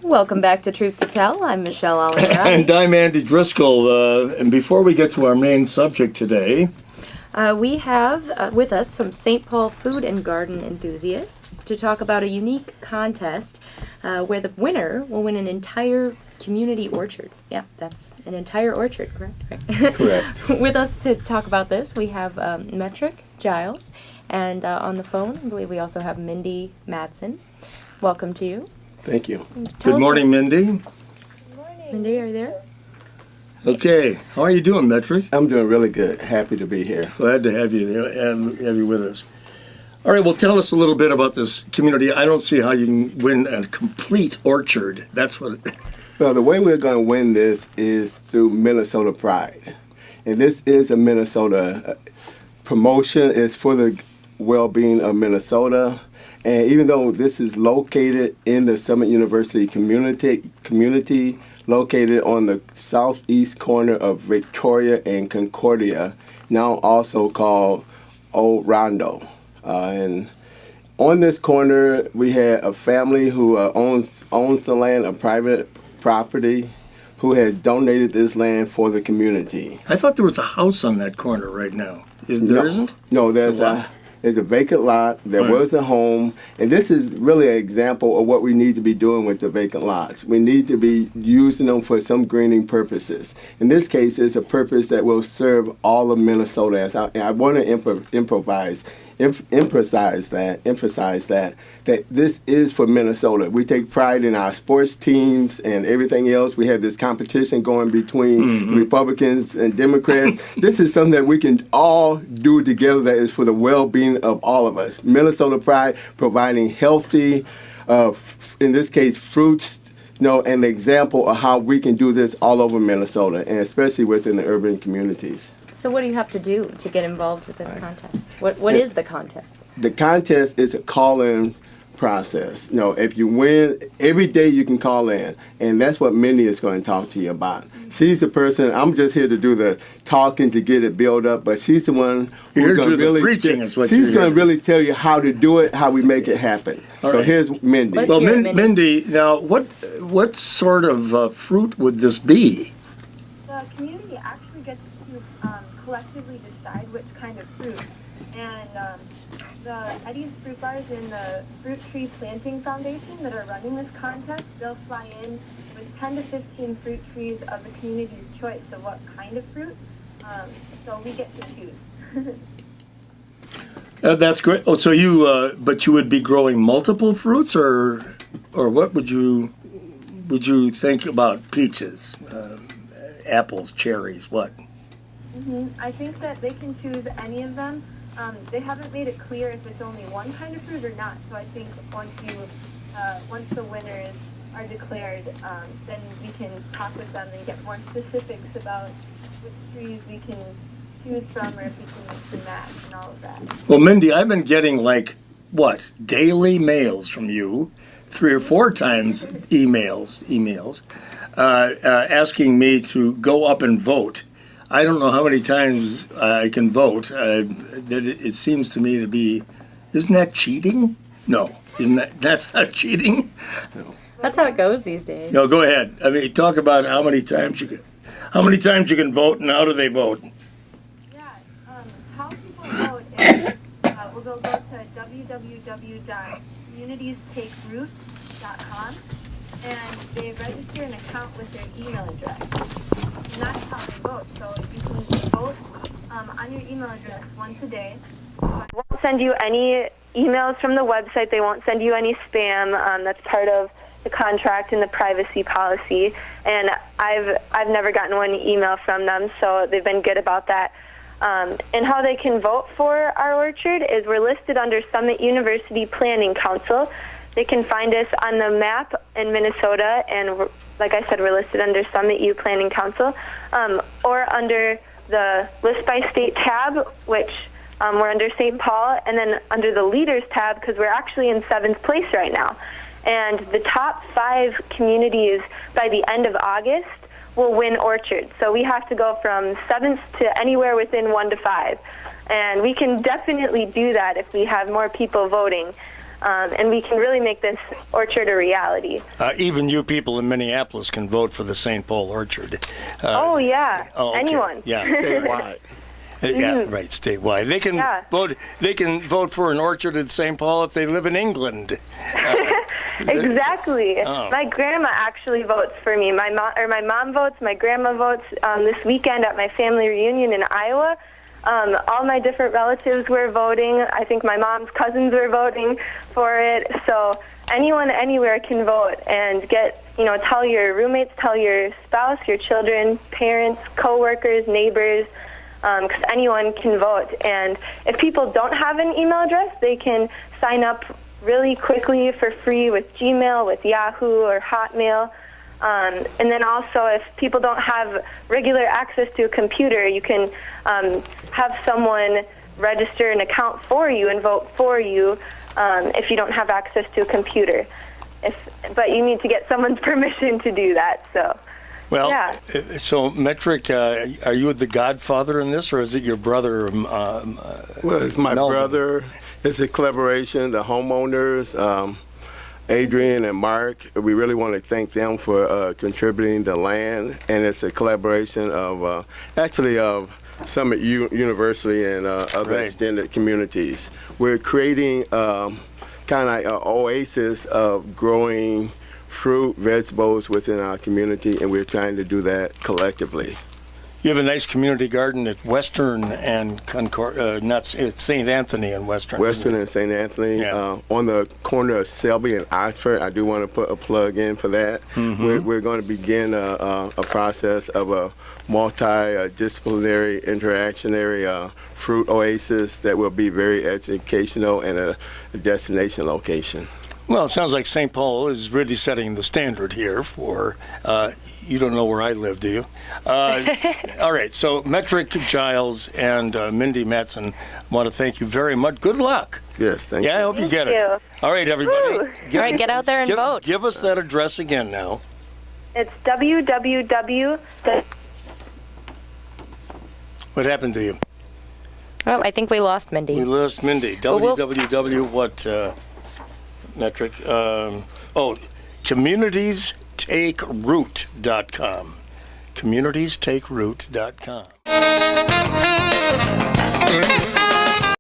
Welcome back to Truth to Tell. I'm Michelle Allen. And I'm Andy Driscoll. And before we get to our main subject today, we have with us some St. Paul food and garden enthusiasts to talk about a unique contest where the winner will win an entire community orchard. Yeah, that's an entire orchard, correct? Right. Correct. With us to talk about this, we have Metric Giles, and on the phone, I believe we also have Mindy Matson. Welcome to you. Thank you. Good morning, Mindy. Morning. Mindy, are you there? Okay, how are you doing, Metric? I'm doing really good. Happy to be here. Glad to have you have you with us. All right, well, tell us a little bit about this community. I don't see how you can win a complete orchard. That's what. Well, the way we're going to win this is through Minnesota Pride. And this is a Minnesota promotion. It's for the well-being of Minnesota. And even though this is located in the Summit University community located on the southeast corner of Victoria and Concordia, now also called Old Rondo. And on this corner, we had a family who owns the land, a private property, who had donated this land for the community. I thought there was a house on that corner right now. There isn't? No, there's a vacant lot. There was a home. And this is really an example of what we need to be doing with the vacant lots. We need to be using them for some greening purposes. In this case, it's a purpose that will serve all of Minnesota. I want to emphasize that this is for Minnesota. We take pride in our sports teams and everything else. We have this competition going between Republicans and Democrats. This is something that we can all do together that is for the well-being of all of us. Minnesota Pride providing healthy, in this case, fruits, an example of how we can do this all over Minnesota, and especially within the urban communities. So what do you have to do to get involved with this contest? What is the contest? The contest is a call-in process. If you win, every day you can call in, and that's what Mindy is going to talk to you about. She's the person. I'm just here to do the talking to get it built up, but she's the one who's going to really preaching. Is what she's going to really tell you how to do it, how we make it happen. All so right. Here's Mindy. Let's Well, hear it, Mindy, now what sort of fruit would this be? The community actually gets to collectively decide which kind of fruit. And the Eddie's Fruit Bars and the Fruit Tree Planting Foundation that are running this contest, they'll fly in with 10 to 15 fruit trees of the community's choice of what kind of fruit. So we get to choose. That's great. Oh, so but you would be growing multiple fruits, or what would you think about peaches, apples, cherries, what? I think that they can choose any of them. They haven't made it clear if it's only one kind of fruit or not. So I think once the winners are declared, then we can talk with them and get more specifics about which trees we can choose from, or if we can mix and match and all of that. Well, Mindy, I've been getting daily mails from you, 3 or 4 times emails, asking me to go up and vote. I don't know how many times I can vote. It seems to me to be, isn't that cheating? No, that's not cheating? No. That's how it goes these days. No, go ahead. I mean, talk about how many times you can vote and how do they vote? Yeah, how people vote is we'll go to www.communitiestakeroot.com, and they register an account with their email address. And that's how they vote. So you can vote on your email address once a day. They won't send you any emails from the website. They won't send you any spam. That's part of the contract and the privacy policy. And I've never gotten one email from them, so they've been good about that. And how they can vote for our orchard is we're listed under Summit University Planning Council. They can find us on the map in Minnesota, and like I said, we're listed under Summit U Planning Council, or under the List by State tab, which we're under St. Paul, and then under the Leaders tab, because we're actually in 7th place right now. And the top 5 communities by the end of August will win orchards. So we have to go from 7th to anywhere within 1 to 5. And we can definitely do that if we have more people voting. and we can really make this orchard a reality. Even you people in Minneapolis can vote for the St. Paul Orchard. Oh, yeah. Okay. Anyone. Yeah. Statewide. Yeah, right, statewide. They can Yeah. vote. They can vote for an orchard in St. Paul if they live in England. Exactly. Oh. My grandma actually votes for me. My mom votes. My grandma votes. This weekend at my family reunion in Iowa, all my different relatives were voting. I think my mom's cousins were voting for it. So anyone, anywhere can vote and get. Tell your roommates, tell your spouse, your children, parents, coworkers, neighbors. Because anyone can vote. And if people don't have an email address, they can sign up really quickly for free with Gmail, with Yahoo, or Hotmail. And then also, if people don't have regular access to a computer, you can have someone register an account for you and vote for you if you don't have access to a computer. But you need to get someone's permission to do that. So. Well, Yeah. so Metric, are you the godfather in this, or is it your brother? Well, it's my Melvin? brother. It's a collaboration. The homeowners, Adrian and Mark, we really want to thank them for contributing the land. And it's a collaboration of Summit University and other Right. extended communities. We're creating kind of like an oasis of growing fruit, vegetables within our community, and we're trying to do that collectively. You have a nice community garden at Western and Concord, it's St. Anthony and Western. Western and St. Anthony, Yeah. on the corner of Selby and Oxford. I do want to put a plug in for that. We're going to begin a process of a multidisciplinary, interactionary fruit oasis that will be very educational and a destination location. Well, it sounds like St. Paul is really setting the standard here for, you don't know where I live, do you? All right, so Metric Giles and Mindy Matson, I want to thank you very much. Good luck. Yes, thank you. Yeah, I hope you get Thank it. All right, everybody. Woo. All right, get out there and vote. Give us that address again now. It's www. What happened to you? Oh, I think we lost We Mindy. lost Mindy. Well, we'll- www. What Metric? Communitiestakeroot.com. Communitiestakeroot.com.